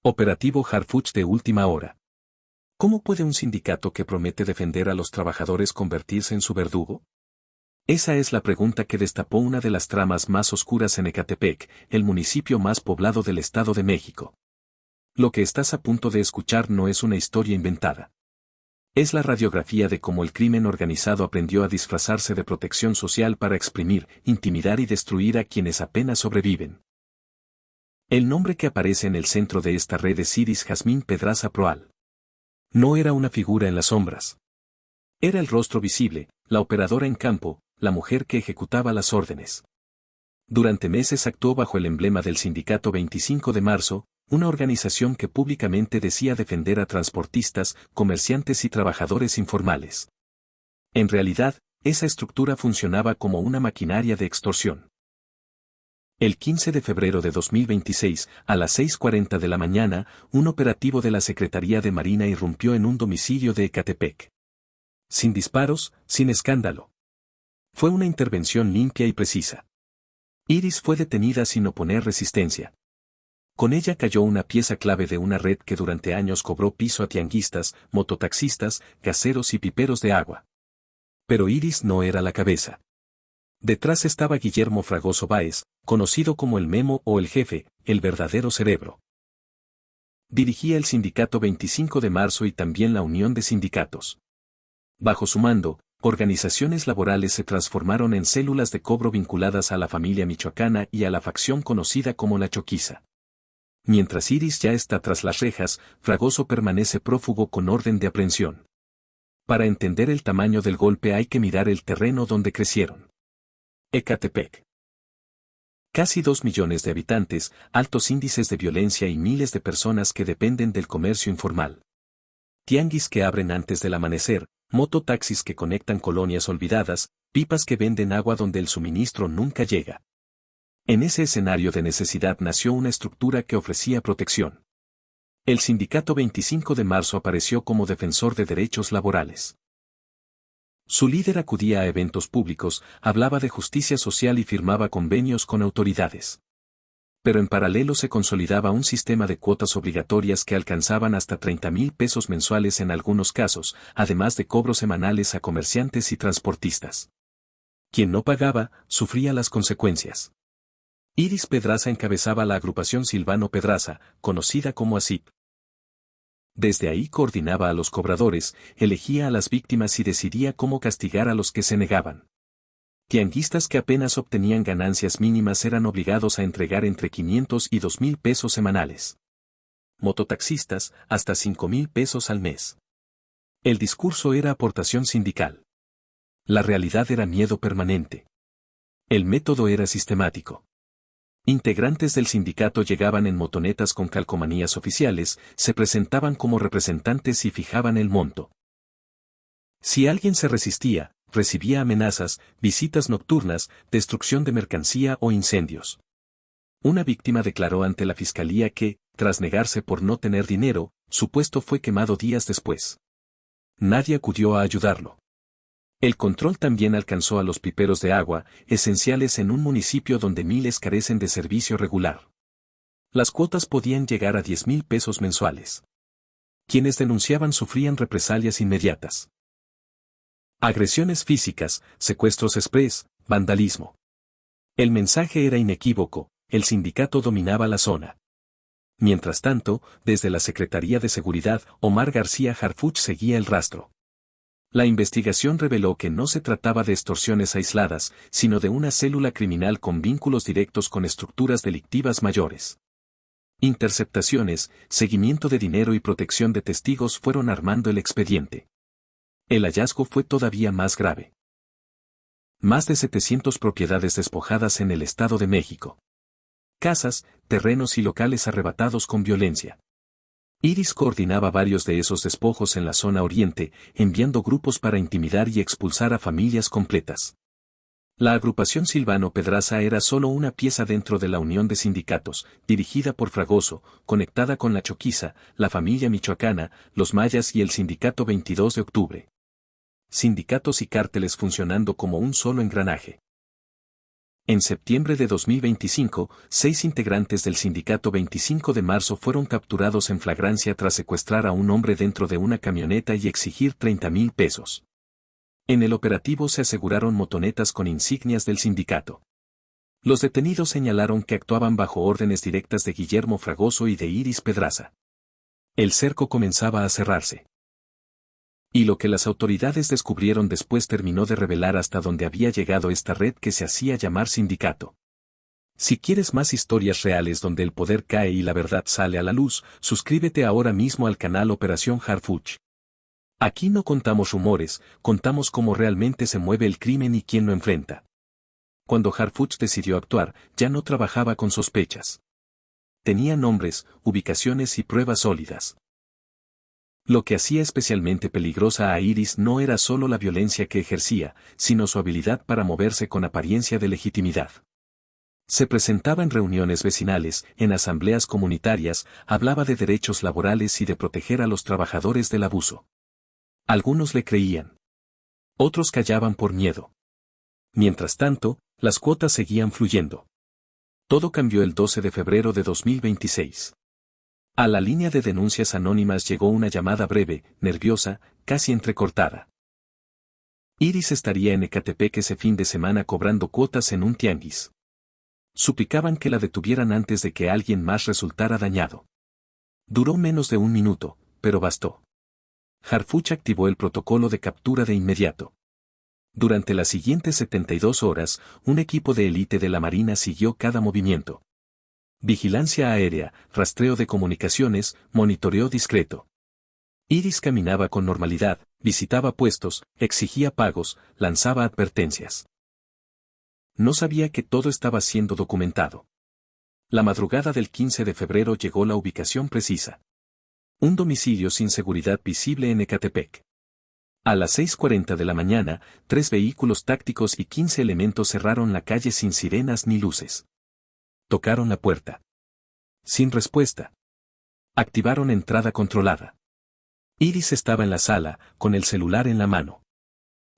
Operativo Harfuch de última hora. ¿Cómo puede un sindicato que promete defender a los trabajadores convertirse en su verdugo? Esa es la pregunta que destapó una de las tramas más oscuras en Ecatepec, el municipio más poblado del Estado de México. Lo que estás a punto de escuchar no es una historia inventada. Es la radiografía de cómo el crimen organizado aprendió a disfrazarse de protección social para exprimir, intimidar y destruir a quienes apenas sobreviven. El nombre que aparece en el centro de esta red es Iris Jazmín Pedraza Proal. No era una figura en las sombras. Era el rostro visible, la operadora en campo, la mujer que ejecutaba las órdenes. Durante meses actuó bajo el emblema del Sindicato 25 de Marzo, una organización que públicamente decía defender a transportistas, comerciantes y trabajadores informales. En realidad, esa estructura funcionaba como una maquinaria de extorsión. El 15 de febrero de 2026, a las 6:40 de la mañana, un operativo de la Secretaría de Marina irrumpió en un domicilio de Ecatepec. Sin disparos, sin escándalo. Fue una intervención limpia y precisa. Iris fue detenida sin oponer resistencia. Con ella cayó una pieza clave de una red que durante años cobró piso a tianguistas, mototaxistas, gaseros y piperos de agua. Pero Iris no era la cabeza. Detrás estaba Guillermo Fragoso Báez, conocido como el Memo o el Jefe, el verdadero cerebro. Dirigía el Sindicato 25 de Marzo y también la Unión de Sindicatos. Bajo su mando, organizaciones laborales se transformaron en células de cobro vinculadas a la familia michoacana y a la facción conocida como la Choquiza. Mientras Iris ya está tras las rejas, Fragoso permanece prófugo con orden de aprehensión. Para entender el tamaño del golpe hay que mirar el terreno donde crecieron. Ecatepec. Casi 2 millones de habitantes, altos índices de violencia y miles de personas que dependen del comercio informal. Tianguis que abren antes del amanecer, mototaxis que conectan colonias olvidadas, pipas que venden agua donde el suministro nunca llega. En ese escenario de necesidad nació una estructura que ofrecía protección. El Sindicato 25 de Marzo apareció como defensor de derechos laborales. Su líder acudía a eventos públicos, hablaba de justicia social y firmaba convenios con autoridades. Pero en paralelo se consolidaba un sistema de cuotas obligatorias que alcanzaban hasta 30,000 pesos mensuales en algunos casos, además de cobros semanales a comerciantes y transportistas. Quien no pagaba, sufría las consecuencias. Iris Pedraza encabezaba la agrupación Silvano Pedraza, conocida como ASIP. Desde ahí coordinaba a los cobradores, elegía a las víctimas y decidía cómo castigar a los que se negaban. Tianguistas que apenas obtenían ganancias mínimas eran obligados a entregar entre 500 y 2,000 pesos semanales. Mototaxistas, hasta 5,000 pesos al mes. El discurso era aportación sindical. La realidad era miedo permanente. El método era sistemático. Integrantes del sindicato llegaban en motonetas con calcomanías oficiales, se presentaban como representantes y fijaban el monto. Si alguien se resistía, recibía amenazas, visitas nocturnas, destrucción de mercancía o incendios. Una víctima declaró ante la fiscalía que, tras negarse por no tener dinero, su puesto fue quemado días después. Nadie acudió a ayudarlo. El control también alcanzó a los piperos de agua, esenciales en un municipio donde miles carecen de servicio regular. Las cuotas podían llegar a 10,000 pesos mensuales. Quienes denunciaban sufrían represalias inmediatas. Agresiones físicas, secuestros express, vandalismo. El mensaje era inequívoco, el sindicato dominaba la zona. Mientras tanto, desde la Secretaría de Seguridad, Omar García Harfuch seguía el rastro. La investigación reveló que no se trataba de extorsiones aisladas, sino de una célula criminal con vínculos directos con estructuras delictivas mayores. Interceptaciones, seguimiento de dinero y protección de testigos fueron armando el expediente. El hallazgo fue todavía más grave. Más de 700 propiedades despojadas en el Estado de México. Casas, terrenos y locales arrebatados con violencia. Iris coordinaba varios de esos despojos en la zona oriente, enviando grupos para intimidar y expulsar a familias completas. La agrupación Silvano Pedraza era solo una pieza dentro de la Unión de Sindicatos, dirigida por Fragoso, conectada con la Choquiza, la familia michoacana, los mayas y el Sindicato 22 de Octubre. Sindicatos y cárteles funcionando como un solo engranaje. En septiembre de 2025, 6 integrantes del sindicato 25 de marzo fueron capturados en flagrancia tras secuestrar a un hombre dentro de una camioneta y exigir 30.000 pesos. En el operativo se aseguraron motonetas con insignias del sindicato. Los detenidos señalaron que actuaban bajo órdenes directas de Guillermo Fragoso y de Iris Pedraza. El cerco comenzaba a cerrarse. Y lo que las autoridades descubrieron después terminó de revelar hasta dónde había llegado esta red que se hacía llamar sindicato. Si quieres más historias reales donde el poder cae y la verdad sale a la luz, suscríbete ahora mismo al canal Operación Harfuch. Aquí no contamos rumores, contamos cómo realmente se mueve el crimen y quién lo enfrenta. Cuando Harfuch decidió actuar, ya no trabajaba con sospechas. Tenía nombres, ubicaciones y pruebas sólidas. Lo que hacía especialmente peligrosa a Iris no era solo la violencia que ejercía, sino su habilidad para moverse con apariencia de legitimidad. Se presentaba en reuniones vecinales, en asambleas comunitarias, hablaba de derechos laborales y de proteger a los trabajadores del abuso. Algunos le creían. Otros callaban por miedo. Mientras tanto, las cuotas seguían fluyendo. Todo cambió el 12 de febrero de 2026. A la línea de denuncias anónimas llegó una llamada breve, nerviosa, casi entrecortada. Iris estaría en Ecatepec ese fin de semana cobrando cuotas en un tianguis. Suplicaban que la detuvieran antes de que alguien más resultara dañado. Duró menos de un minuto, pero bastó. Harfuch activó el protocolo de captura de inmediato. Durante las siguientes 72 horas, un equipo de élite de la Marina siguió cada movimiento. Vigilancia aérea, rastreo de comunicaciones, monitoreo discreto. Iris caminaba con normalidad, visitaba puestos, exigía pagos, lanzaba advertencias. No sabía que todo estaba siendo documentado. La madrugada del 15 de febrero llegó la ubicación precisa. Un domicilio sin seguridad visible en Ecatepec. A las 6:40 de la mañana, 3 vehículos tácticos y 15 elementos cerraron la calle sin sirenas ni luces. Tocaron la puerta. Sin respuesta. Activaron entrada controlada. Iris estaba en la sala, con el celular en la mano.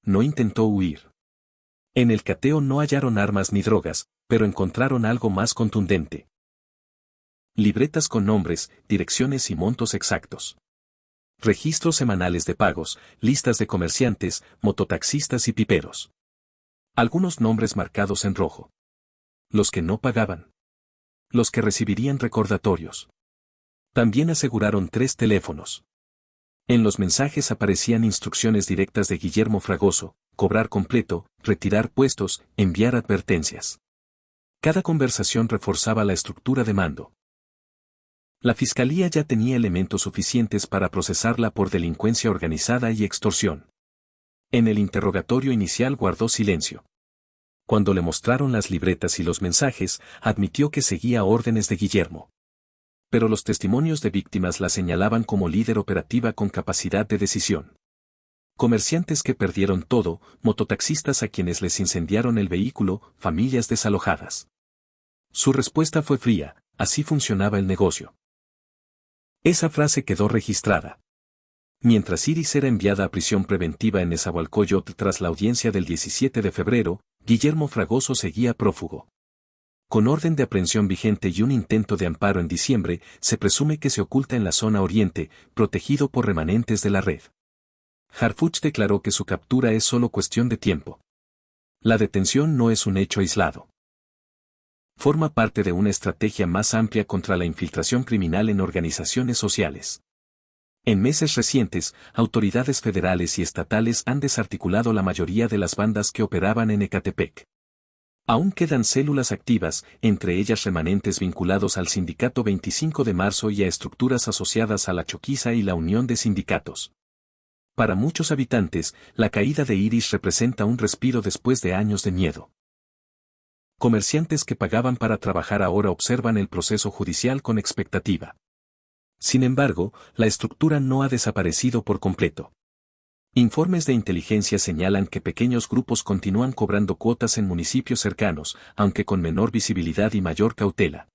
No intentó huir. En el cateo no hallaron armas ni drogas, pero encontraron algo más contundente. Libretas con nombres, direcciones y montos exactos. Registros semanales de pagos, listas de comerciantes, mototaxistas y piperos. Algunos nombres marcados en rojo. Los que no pagaban. Los que recibirían recordatorios. También aseguraron 3 teléfonos. En los mensajes aparecían instrucciones directas de Guillermo Fragoso: cobrar completo, retirar puestos, enviar advertencias. Cada conversación reforzaba la estructura de mando. La fiscalía ya tenía elementos suficientes para procesarla por delincuencia organizada y extorsión. En el interrogatorio inicial guardó silencio. Cuando le mostraron las libretas y los mensajes, admitió que seguía órdenes de Guillermo. Pero los testimonios de víctimas la señalaban como líder operativa con capacidad de decisión. Comerciantes que perdieron todo, mototaxistas a quienes les incendiaron el vehículo, familias desalojadas. Su respuesta fue fría: así funcionaba el negocio. Esa frase quedó registrada. Mientras Iris era enviada a prisión preventiva en Nezahualcóyotl tras la audiencia del 17 de febrero, Guillermo Fragoso seguía prófugo. Con orden de aprehensión vigente y un intento de amparo en diciembre, se presume que se oculta en la zona oriente, protegido por remanentes de la red. Harfuch declaró que su captura es solo cuestión de tiempo. La detención no es un hecho aislado. Forma parte de una estrategia más amplia contra la infiltración criminal en organizaciones sociales. En meses recientes, autoridades federales y estatales han desarticulado la mayoría de las bandas que operaban en Ecatepec. Aún quedan células activas, entre ellas remanentes vinculados al Sindicato 25 de marzo y a estructuras asociadas a la Choquiza y la Unión de Sindicatos. Para muchos habitantes, la caída de Iris representa un respiro después de años de miedo. Comerciantes que pagaban para trabajar ahora observan el proceso judicial con expectativa. Sin embargo, la estructura no ha desaparecido por completo. Informes de inteligencia señalan que pequeños grupos continúan cobrando cuotas en municipios cercanos, aunque con menor visibilidad y mayor cautela.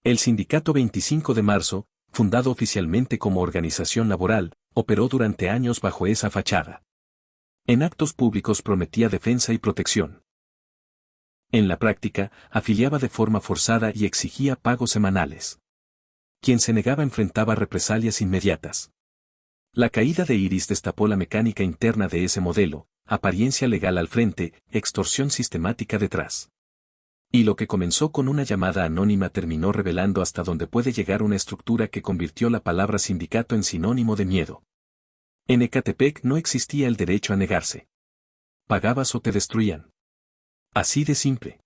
El Sindicato 25 de marzo, fundado oficialmente como organización laboral, operó durante años bajo esa fachada. En actos públicos prometía defensa y protección. En la práctica, afiliaba de forma forzada y exigía pagos semanales. Quien se negaba enfrentaba represalias inmediatas. La caída de Iris destapó la mecánica interna de ese modelo, apariencia legal al frente, extorsión sistemática detrás. Y lo que comenzó con una llamada anónima terminó revelando hasta dónde puede llegar una estructura que convirtió la palabra sindicato en sinónimo de miedo. En Ecatepec no existía el derecho a negarse. Pagabas o te destruían. Así de simple.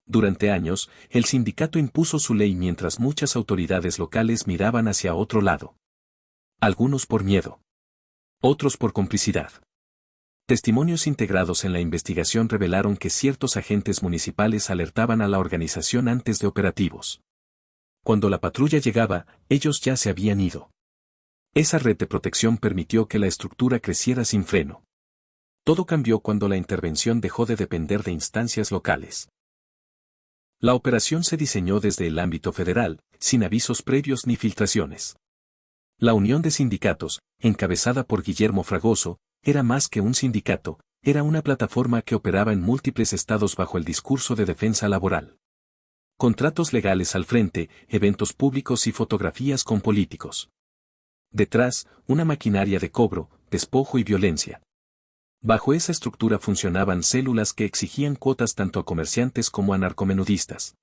Durante años, el sindicato impuso su ley mientras muchas autoridades locales miraban hacia otro lado. Algunos por miedo. Otros por complicidad. Testimonios integrados en la investigación revelaron que ciertos agentes municipales alertaban a la organización antes de operativos. Cuando la patrulla llegaba, ellos ya se habían ido. Esa red de protección permitió que la estructura creciera sin freno. Todo cambió cuando la intervención dejó de depender de instancias locales. La operación se diseñó desde el ámbito federal, sin avisos previos ni filtraciones. La Unión de Sindicatos, encabezada por Guillermo Fragoso, era más que un sindicato, era una plataforma que operaba en múltiples estados bajo el discurso de defensa laboral. Contratos legales al frente, eventos públicos y fotografías con políticos. Detrás, una maquinaria de cobro, despojo y violencia. Bajo esa estructura funcionaban células que exigían cuotas tanto a comerciantes como a narcomenudistas.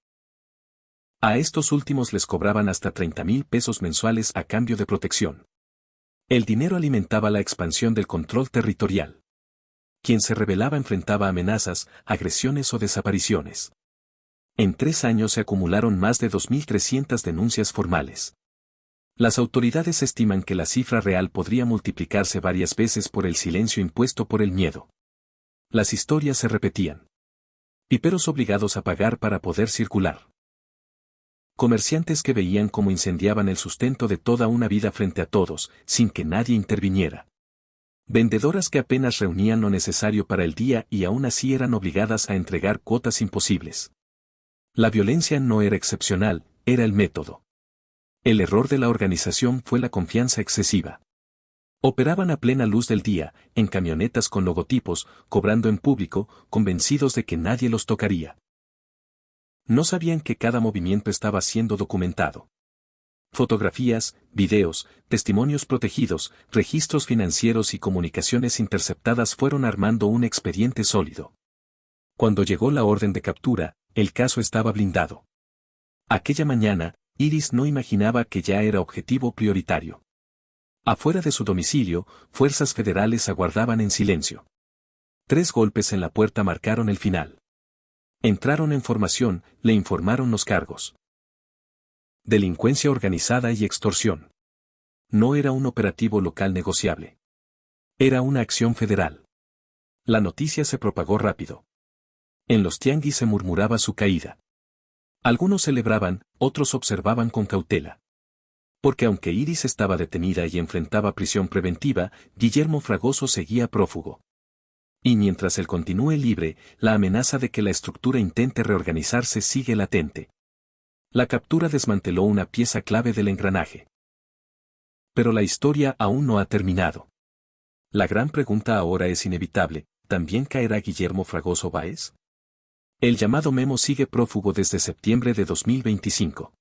A estos últimos les cobraban hasta 30,000 pesos mensuales a cambio de protección. El dinero alimentaba la expansión del control territorial. Quien se rebelaba enfrentaba amenazas, agresiones o desapariciones. En 3 años se acumularon más de 2.300 denuncias formales. Las autoridades estiman que la cifra real podría multiplicarse varias veces por el silencio impuesto por el miedo. Las historias se repetían. Piperos obligados a pagar para poder circular. Comerciantes que veían cómo incendiaban el sustento de toda una vida frente a todos, sin que nadie interviniera. Vendedoras que apenas reunían lo necesario para el día y aún así eran obligadas a entregar cuotas imposibles. La violencia no era excepcional, era el método. El error de la organización fue la confianza excesiva. Operaban a plena luz del día, en camionetas con logotipos, cobrando en público, convencidos de que nadie los tocaría. No sabían que cada movimiento estaba siendo documentado. Fotografías, videos, testimonios protegidos, registros financieros y comunicaciones interceptadas fueron armando un expediente sólido. Cuando llegó la orden de captura, el caso estaba blindado. Aquella mañana, Iris no imaginaba que ya era objetivo prioritario. Afuera de su domicilio, fuerzas federales aguardaban en silencio. 3 golpes en la puerta marcaron el final. Entraron en formación, le informaron los cargos. Delincuencia organizada y extorsión. No era un operativo local negociable. Era una acción federal. La noticia se propagó rápido. En los tianguis se murmuraba su caída. Algunos celebraban, otros observaban con cautela. Porque aunque Iris estaba detenida y enfrentaba prisión preventiva, Guillermo Fragoso seguía prófugo. Y mientras él continúe libre, la amenaza de que la estructura intente reorganizarse sigue latente. La captura desmanteló una pieza clave del engranaje. Pero la historia aún no ha terminado. La gran pregunta ahora es inevitable, ¿también caerá Guillermo Fragoso Báez? El llamado Memo sigue prófugo desde septiembre de 2025.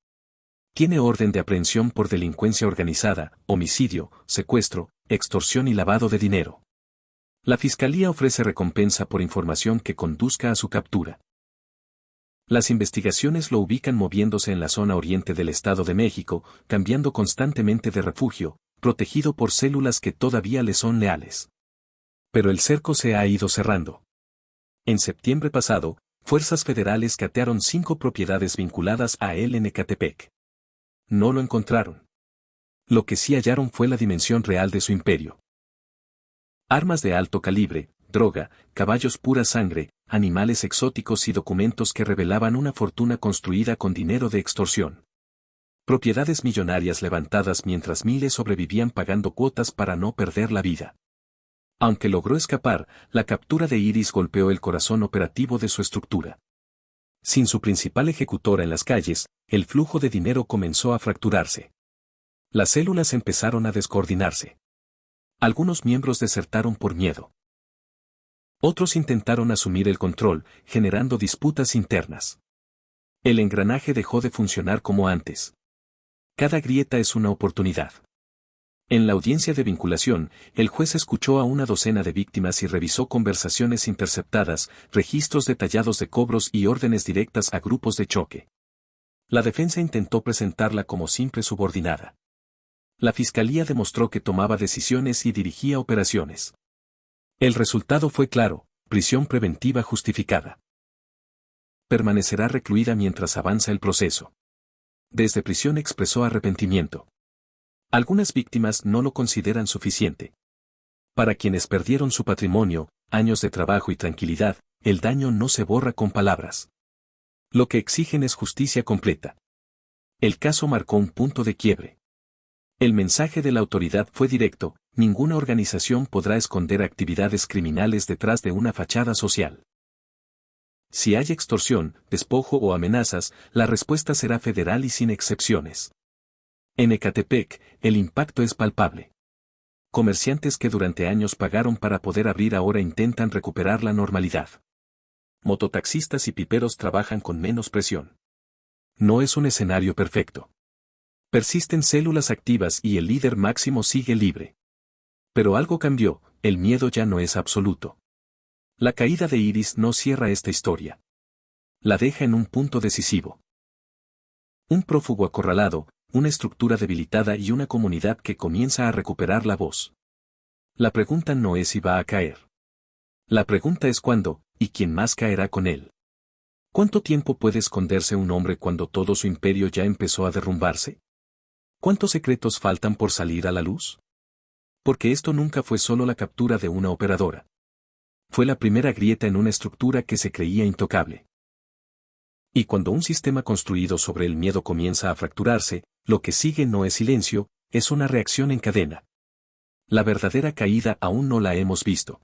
Tiene orden de aprehensión por delincuencia organizada, homicidio, secuestro, extorsión y lavado de dinero. La Fiscalía ofrece recompensa por información que conduzca a su captura. Las investigaciones lo ubican moviéndose en la zona oriente del Estado de México, cambiando constantemente de refugio, protegido por células que todavía le son leales. Pero el cerco se ha ido cerrando. En septiembre pasado, fuerzas federales catearon 5 propiedades vinculadas a él en Ecatepec. No lo encontraron. Lo que sí hallaron fue la dimensión real de su imperio. Armas de alto calibre, droga, caballos pura sangre, animales exóticos y documentos que revelaban una fortuna construida con dinero de extorsión. Propiedades millonarias levantadas mientras miles sobrevivían pagando cuotas para no perder la vida. Aunque logró escapar, la captura de Iris golpeó el corazón operativo de su estructura. Sin su principal ejecutora en las calles, el flujo de dinero comenzó a fracturarse. Las células empezaron a descoordinarse. Algunos miembros desertaron por miedo. Otros intentaron asumir el control, generando disputas internas. El engranaje dejó de funcionar como antes. Cada grieta es una oportunidad. En la audiencia de vinculación, el juez escuchó a una docena de víctimas y revisó conversaciones interceptadas, registros detallados de cobros y órdenes directas a grupos de choque. La defensa intentó presentarla como simple subordinada. La fiscalía demostró que tomaba decisiones y dirigía operaciones. El resultado fue claro: prisión preventiva justificada. Permanecerá recluida mientras avanza el proceso. Desde prisión expresó arrepentimiento. Algunas víctimas no lo consideran suficiente. Para quienes perdieron su patrimonio, años de trabajo y tranquilidad, el daño no se borra con palabras. Lo que exigen es justicia completa. El caso marcó un punto de quiebre. El mensaje de la autoridad fue directo: ninguna organización podrá esconder actividades criminales detrás de una fachada social. Si hay extorsión, despojo o amenazas, la respuesta será federal y sin excepciones. En Ecatepec, el impacto es palpable. Comerciantes que durante años pagaron para poder abrir ahora intentan recuperar la normalidad. Mototaxistas y piperos trabajan con menos presión. No es un escenario perfecto. Persisten células activas y el líder máximo sigue libre. Pero algo cambió: el miedo ya no es absoluto. La caída de Iris no cierra esta historia. La deja en un punto decisivo. Un prófugo acorralado, una estructura debilitada y una comunidad que comienza a recuperar la voz. La pregunta no es si va a caer. La pregunta es cuándo, y quién más caerá con él. ¿Cuánto tiempo puede esconderse un hombre cuando todo su imperio ya empezó a derrumbarse? ¿Cuántos secretos faltan por salir a la luz? Porque esto nunca fue solo la captura de una operadora. Fue la primera grieta en una estructura que se creía intocable. Y cuando un sistema construido sobre el miedo comienza a fracturarse, lo que sigue no es silencio, es una reacción en cadena. La verdadera caída aún no la hemos visto.